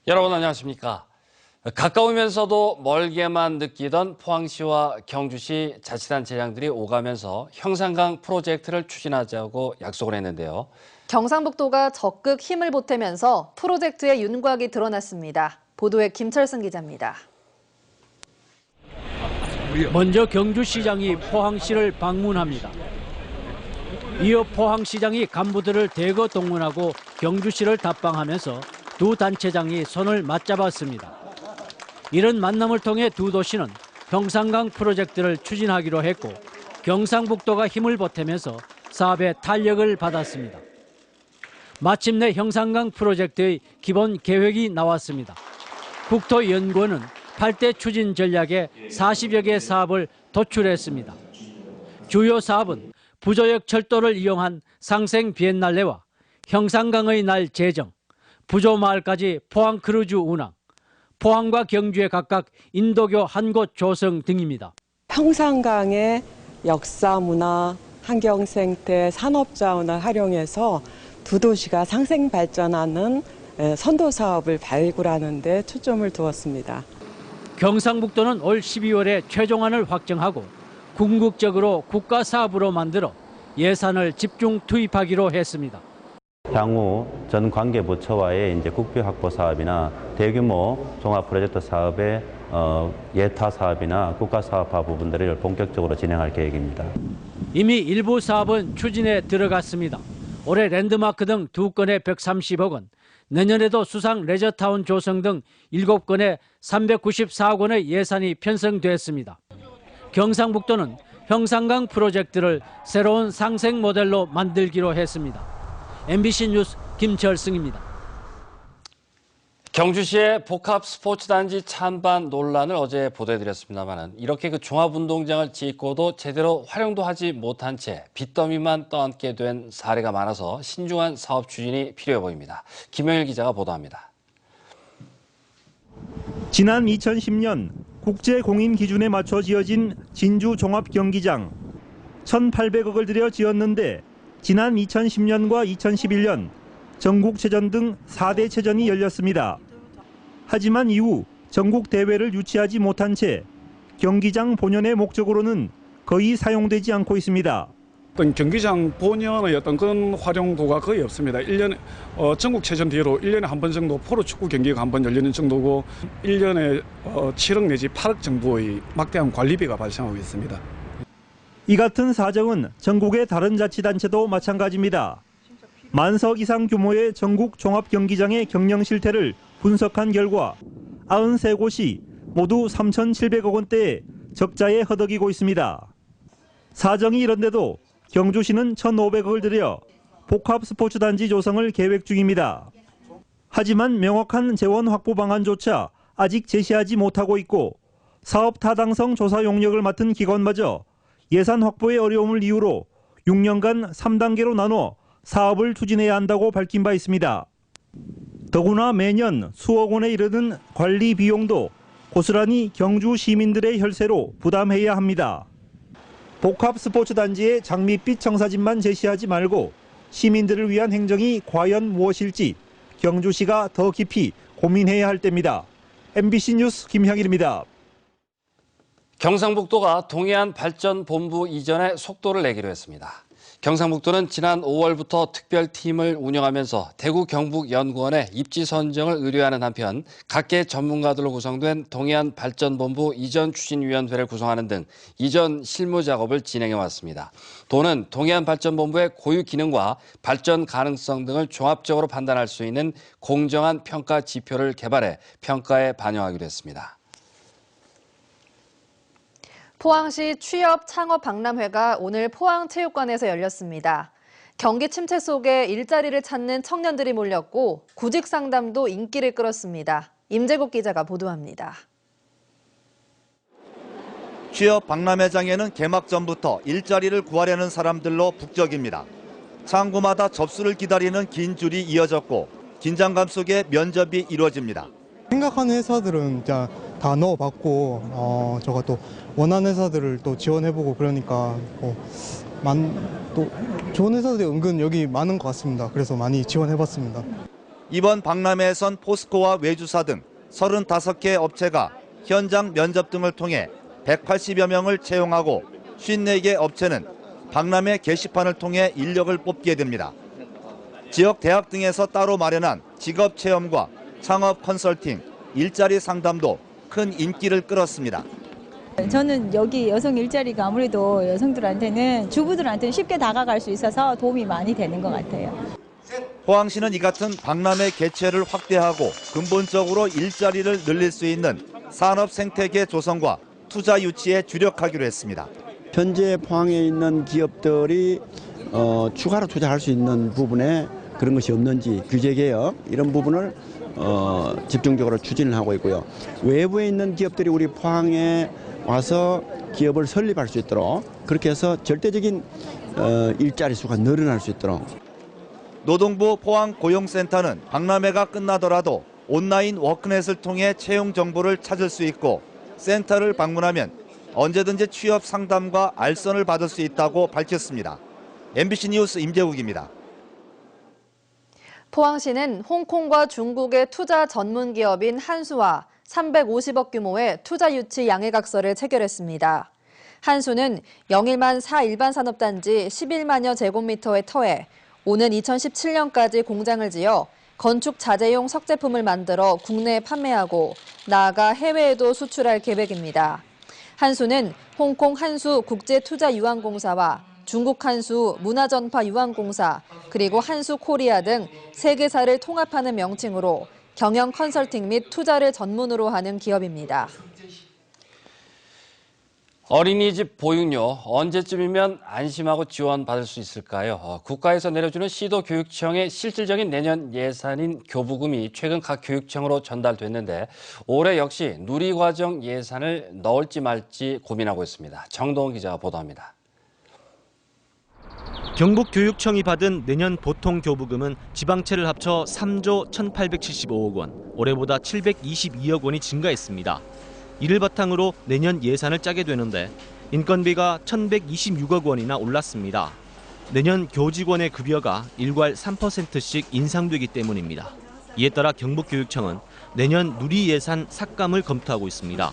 여러분 안녕하십니까? 가까우면서도 멀게만 느끼던 포항시와 경주시 자치단체장들이 오가면서 형산강 프로젝트를 추진하자고 약속을 했는데요. 경상북도가 적극 힘을 보태면서 프로젝트의 윤곽이 드러났습니다. 보도에 김철승 기자입니다. 먼저 경주시장이 포항시를 방문합니다. 이어 포항시장이 간부들을 대거 동원하고 경주시를 답방하면서 두 단체장이 손을 맞잡았습니다. 이런 만남을 통해 두 도시는 형산강 프로젝트를 추진하기로 했고 경상북도가 힘을 보태면서 사업에 탄력을 받았습니다. 마침내 형산강 프로젝트의 기본 계획이 나왔습니다. 국토연구원은 8대 추진 전략에 40여 개 사업을 도출했습니다. 주요 사업은 부조역 철도를 이용한 상생 비엔날레와 형산강의 날 제정, 부조마을까지 포항 크루즈 운항, 포항과 경주에 각각 인도교 한 곳 조성 등입니다. 형산강의 역사, 문화, 환경생태, 산업자원을 활용해서 두 도시가 상생 발전하는 선도 사업을 발굴하는 데 초점을 두었습니다. 경상북도는 올 12월에 최종안을 확정하고 궁극적으로 국가 사업으로 만들어 예산을 집중 투입하기로 했습니다. 향후 전 관계부처와의 국비 확보 사업이나 대규모 종합 프로젝트 사업의 예타 사업이나 국가 사업화 부분들을 본격적으로 진행할 계획입니다. 이미 일부 사업은 추진에 들어갔습니다. 올해 랜드마크 등 2건에 130억 원, 내년에도 수상 레저타운 조성 등 7건에 394억 원의 예산이 편성됐습니다. 경상북도는 형산강 프로젝트를 새로운 상생 모델로 만들기로 했습니다. MBC 뉴스 김철승입니다. 경주시의 복합 스포츠단지 찬반 논란을 어제 보도해드렸습니다만 이렇게 종합운동장을 짓고도 제대로 활용도 하지 못한 채 빚더미만 떠안게 된 사례가 많아서 신중한 사업 추진이 필요해 보입니다. 김영일 기자가 보도합니다. 지난 2010년 국제공인 기준에 맞춰 지어진 진주 종합경기장 1,800억을 들여 지었는데 지난 2010년과 2011년 전국체전 등 4대 체전이 열렸습니다. 하지만 이후 전국 대회를 유치하지 못한 채 경기장 본연의 목적으로는 거의 사용되지 않고 있습니다. 경기장 본연의 그런 활용도가 거의 없습니다. 1년에 전국체전 뒤로 1년에 한 번 정도 프로축구 경기가 한 번 열리는 정도고 1년에 7억 내지 8억 정도의 막대한 관리비가 발생하고 있습니다. 이 같은 사정은 전국의 다른 자치단체도 마찬가지입니다. 만석 이상 규모의 전국 종합경기장의 경영 실태를 분석한 결과 93곳이 모두 3,700억 원대의 적자에 허덕이고 있습니다. 사정이 이런데도 경주시는 1,500억을 들여 복합 스포츠단지 조성을 계획 중입니다. 하지만 명확한 재원 확보 방안조차 아직 제시하지 못하고 있고 사업 타당성 조사 용역을 맡은 기관마저 예산 확보의 어려움을 이유로 6년간 3단계로 나눠 사업을 추진해야 한다고 밝힌 바 있습니다. 더구나 매년 수억 원에 이르는 관리 비용도 고스란히 경주 시민들의 혈세로 부담해야 합니다. 복합 스포츠단지의 장밋빛 청사진만 제시하지 말고 시민들을 위한 행정이 과연 무엇일지 경주시가 더 깊이 고민해야 할 때입니다. MBC 뉴스 김향일입니다. 경상북도가 동해안 발전본부 이전에 속도를 내기로 했습니다. 경상북도는 지난 5월부터 특별팀을 운영하면서 대구 경북연구원에 입지 선정을 의뢰하는 한편 각계 전문가들로 구성된 동해안 발전본부 이전 추진위원회를 구성하는 등 이전 실무 작업을 진행해 왔습니다. 도는 동해안 발전본부의 고유 기능과 발전 가능성 등을 종합적으로 판단할 수 있는 공정한 평가 지표를 개발해 평가에 반영하기로 했습니다. 포항시 취업 창업 박람회가 오늘 포항체육관에서 열렸습니다. 경기 침체 속에 일자리를 찾는 청년들이 몰렸고 구직 상담도 인기를 끌었습니다. 임재국 기자가 보도합니다. 취업 박람회장에는 개막 전부터 일자리를 구하려는 사람들로 북적입니다. 창구마다 접수를 기다리는 긴 줄이 이어졌고 긴장감 속에 면접이 이루어집니다. 생각하는 회사들은 다 넣어봤고 저가 또 원하는 회사들을 또 지원해보고 그러니까 또 좋은 회사들이 은근 여기 많은 것 같습니다. 그래서 많이 지원해봤습니다. 이번 박람회에선 포스코와 외주사 등 35개 업체가 현장 면접 등을 통해 180여 명을 채용하고 54개 업체는 박람회 게시판을 통해 인력을 뽑게 됩니다. 지역 대학 등에서 따로 마련한 직업 체험과 창업 컨설팅, 일자리 상담도 큰 인기를 끌었습니다. 저는 여기 여성 일자리가 아무래도 여성들한테는 주부들한테는 쉽게 다가갈 수 있어서 도움이 많이 되는 것 같아요. 포항시는 이 같은 박람회 개최를 확대하고 근본적으로 일자리를 늘릴 수 있는 산업 생태계 조성과 투자 유치에 주력하기로 했습니다. 현재 포항에 있는 기업들이 추가로 투자할 수 있는 부분에 그런 것이 없는지 규제 개혁 이런 부분을 집중적으로 추진을 하고 있고요. 외부에 있는 기업들이 우리 포항에 와서 기업을 설립할 수 있도록 그렇게 해서 절대적인 일자리 수가 늘어날 수 있도록. 노동부 포항고용센터는 박람회가 끝나더라도 온라인 워크넷을 통해 채용 정보를 찾을 수 있고 센터를 방문하면 언제든지 취업 상담과 알선을 받을 수 있다고 밝혔습니다. MBC 뉴스 임재욱입니다. 포항시는 홍콩과 중국의 투자 전문 기업인 한수와 350억 규모의 투자 유치 양해각서를 체결했습니다. 한수는 영일만 4일반 산업단지 11만여 제곱미터의 터에 오는 2017년까지 공장을 지어 건축 자재용 석제품을 만들어 국내에 판매하고 나아가 해외에도 수출할 계획입니다. 한수는 홍콩 한수 국제투자유한공사와 중국 한수 문화전파유한공사 그리고 한수 코리아 등 3개사를 통합하는 명칭으로 경영 컨설팅 및 투자를 전문으로 하는 기업입니다. 어린이집 보육료 언제쯤이면 안심하고 지원받을 수 있을까요? 국가에서 내려주는 시도교육청의 실질적인 내년 예산인 교부금이 최근 각 교육청으로 전달됐는데 올해 역시 누리과정 예산을 넣을지 말지 고민하고 있습니다. 정동원 기자가 보도합니다. 경북교육청이 받은 내년 보통교부금은 지방채를 합쳐 3조 1,875억 원, 올해보다 722억 원이 증가했습니다. 이를 바탕으로 내년 예산을 짜게 되는데 인건비가 1,126억 원이나 올랐습니다. 내년 교직원의 급여가 일괄 3%씩 인상되기 때문입니다. 이에 따라 경북교육청은 내년 누리예산 삭감을 검토하고 있습니다.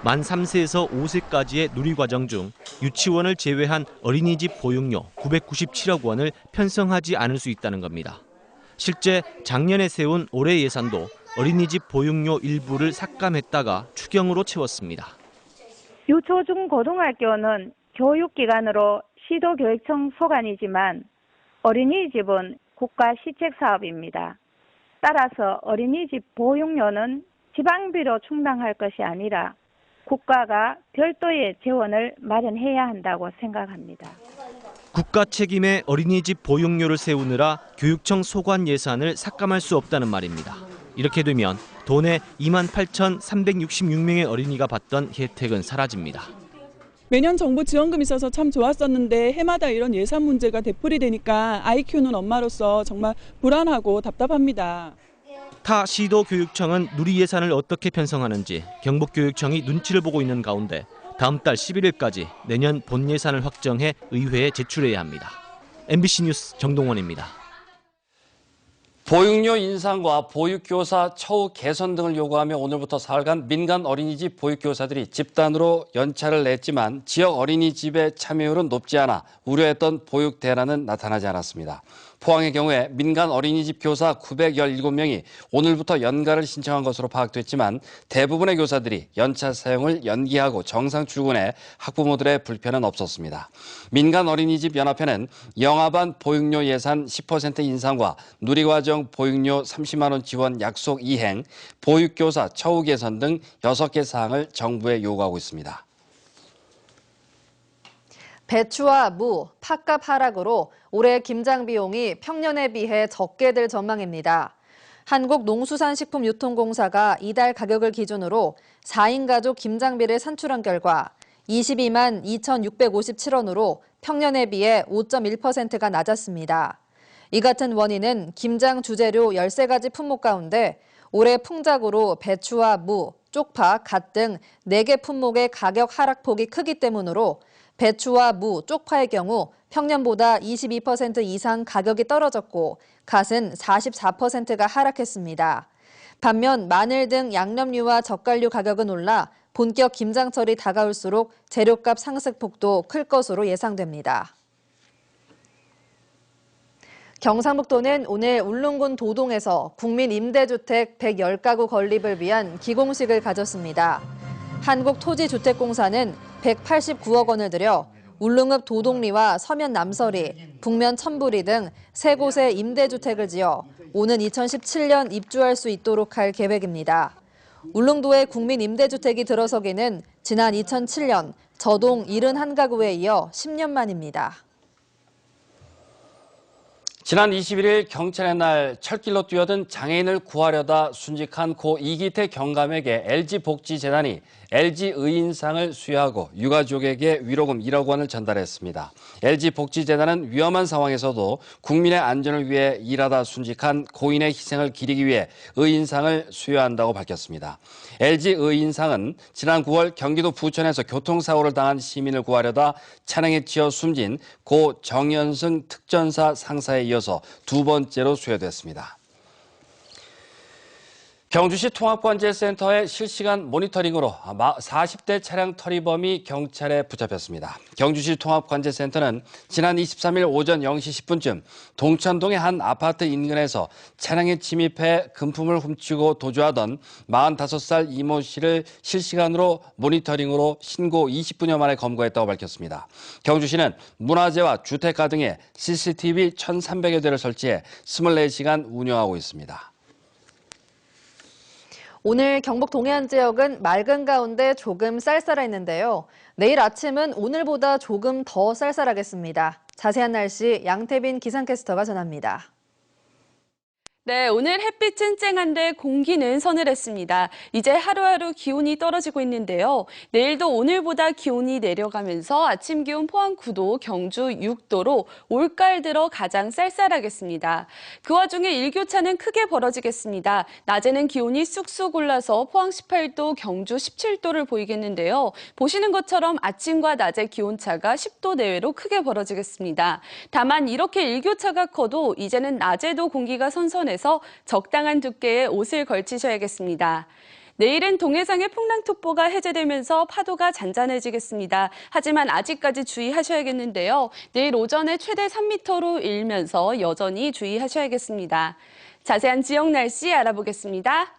만 3세에서 5세까지의 누리과정 중 유치원을 제외한 어린이집 보육료 997억 원을 편성하지 않을 수 있다는 겁니다. 실제 작년에 세운 올해 예산도 어린이집 보육료 일부를 삭감했다가 추경으로 채웠습니다. 유초, 중, 고등학교는 교육기관으로 시도교육청 소관이지만 어린이집은 국가 시책 사업입니다. 따라서 어린이집 보육료는 지방비로 충당할 것이 아니라 국가가 별도의 재원을 마련해야 한다고 생각합니다. 국가 책임의 어린이집 보육료를 세우느라 교육청 소관 예산을 삭감할 수 없다는 말입니다. 이렇게 되면 도내 28,366명의 어린이가 받던 혜택은 사라집니다. 매년 정부 지원금 있어서 참 좋았었는데 해마다 이런 예산 문제가 되풀이되니까 아이 키우는 엄마로서 정말 불안하고 답답합니다. 타 시도교육청은 누리 예산을 어떻게 편성하는지 경북교육청이 눈치를 보고 있는 가운데 다음 달 11일까지 내년 본 예산을 확정해 의회에 제출해야 합니다. MBC 뉴스 정동원입니다. 보육료 인상과 보육교사 처우 개선 등을 요구하며 오늘부터 사흘간 민간 어린이집 보육교사들이 집단으로 연차를 냈지만 지역 어린이집의 참여율은 높지 않아 우려했던 보육 대란은 나타나지 않았습니다. 포항의 경우에 민간 어린이집 교사 917명이 오늘부터 연가를 신청한 것으로 파악됐지만 대부분의 교사들이 연차 사용을 연기하고 정상 출근해 학부모들의 불편은 없었습니다. 민간 어린이집 연합회는 영아반 보육료 예산 10% 인상과 누리과정 보육료 30만 원 지원 약속 이행, 보육교사 처우 개선 등 6개 사항을 정부에 요구하고 있습니다. 배추와 무, 팥값 하락으로 올해 김장 비용이 평년에 비해 적게 될 전망입니다. 한국농수산식품유통공사가 이달 가격을 기준으로 4인 가족 김장비를 산출한 결과 22만 2,657원으로 평년에 비해 5.1%가 낮았습니다. 이 같은 원인은 김장 주재료 13가지 품목 가운데 올해 풍작으로 배추와 무, 쪽파, 갓 등 4개 품목의 가격 하락폭이 크기 때문으로 배추와 무, 쪽파의 경우 평년보다 22% 이상 가격이 떨어졌고 갓은 44%가 하락했습니다. 반면 마늘 등 양념류와 젓갈류 가격은 올라 본격 김장철이 다가올수록 재료값 상승폭도 클 것으로 예상됩니다. 경상북도는 오늘 울릉군 도동에서 국민 임대주택 110가구 건립을 위한 기공식을 가졌습니다. 한국토지주택공사는 189억 원을 들여 울릉읍 도동리와 서면 남서리, 북면 천부리 등 3곳에 임대주택을 지어 오는 2017년 입주할 수 있도록 할 계획입니다. 울릉도에 국민 임대주택이 들어서기는 지난 2007년 저동 71가구에 이어 10년 만입니다. 지난 21일 경찰의 날 철길로 뛰어든 장애인을 구하려다 순직한 고 이기태 경감에게 LG복지재단이 LG의인상을 수여하고 유가족에게 위로금 1억 원을 전달했습니다. LG복지재단은 위험한 상황에서도 국민의 안전을 위해 일하다 순직한 고인의 희생을 기리기 위해 의인상을 수여한다고 밝혔습니다. LG의인상은 지난 9월 경기도 부천에서 교통사고를 당한 시민을 구하려다 차량에 치여 숨진 고 정연승 특전사 상사에 이어서 두 번째로 수여됐습니다. 경주시 통합관제센터의 실시간 모니터링으로 40대 차량 터리범이 경찰에 붙잡혔습니다. 경주시 통합관제센터는 지난 23일 오전 0시 10분쯤 동천동의 한 아파트 인근에서 차량에 침입해 금품을 훔치고 도주하던 45살 이모 씨를 실시간으로 모니터링으로 신고 20분여 만에 검거했다고 밝혔습니다. 경주시는 문화재와 주택가 등에 CCTV 1,300여 대를 설치해 24시간 운영하고 있습니다. 오늘 경북 동해안 지역은 맑은 가운데 조금 쌀쌀했는데요. 내일 아침은 오늘보다 조금 더 쌀쌀하겠습니다. 자세한 날씨 양태빈 기상캐스터가 전합니다. 네, 오늘 햇빛은 쨍한데 공기는 서늘했습니다. 이제 하루하루 기온이 떨어지고 있는데요. 내일도 오늘보다 기온이 내려가면서 아침 기온 포항 9도, 경주 6도로 올가을 들어 가장 쌀쌀하겠습니다. 그 와중에 일교차는 크게 벌어지겠습니다. 낮에는 기온이 쑥쑥 올라서 포항 18도, 경주 17도를 보이겠는데요. 보시는 것처럼 아침과 낮의 기온차가 10도 내외로 크게 벌어지겠습니다. 다만 이렇게 일교차가 커도 이제는 낮에도 공기가 선선해 서 적당한 두께의 옷을 걸치셔야겠습니다. 내일은 동해상의 풍랑특보가 해제되면서 파도가 잔잔해지겠습니다. 하지만 아직까지 주의하셔야겠는데요. 내일 오전에 최대 3m로 일면서 여전히 주의하셔야겠습니다. 자세한 지역 날씨 알아보겠습니다.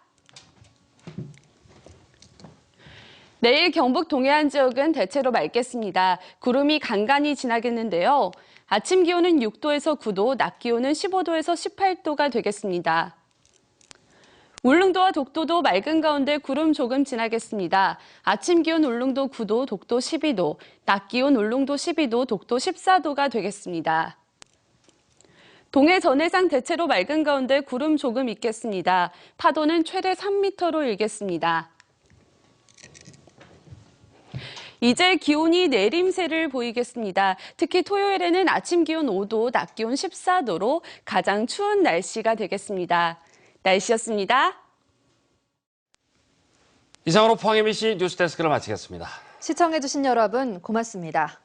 내일 경북 동해안 지역은 대체로 맑겠습니다. 구름이 간간히 지나겠는데요. 아침 기온은 6도에서 9도, 낮 기온은 15도에서 18도가 되겠습니다. 울릉도와 독도도 맑은 가운데 구름 조금 지나겠습니다. 아침 기온 울릉도 9도, 독도 12도, 낮 기온 울릉도 12도, 독도 14도가 되겠습니다. 동해 전해상 대체로 맑은 가운데 구름 조금 있겠습니다. 파도는 최대 3m로 일겠습니다. 이제 기온이 내림세를 보이겠습니다. 특히 토요일에는 아침 기온 5도, 낮 기온 14도로 가장 추운 날씨가 되겠습니다. 날씨였습니다. 이상으로 포항 MBC 뉴스데스크를 마치겠습니다. 시청해주신 여러분 고맙습니다.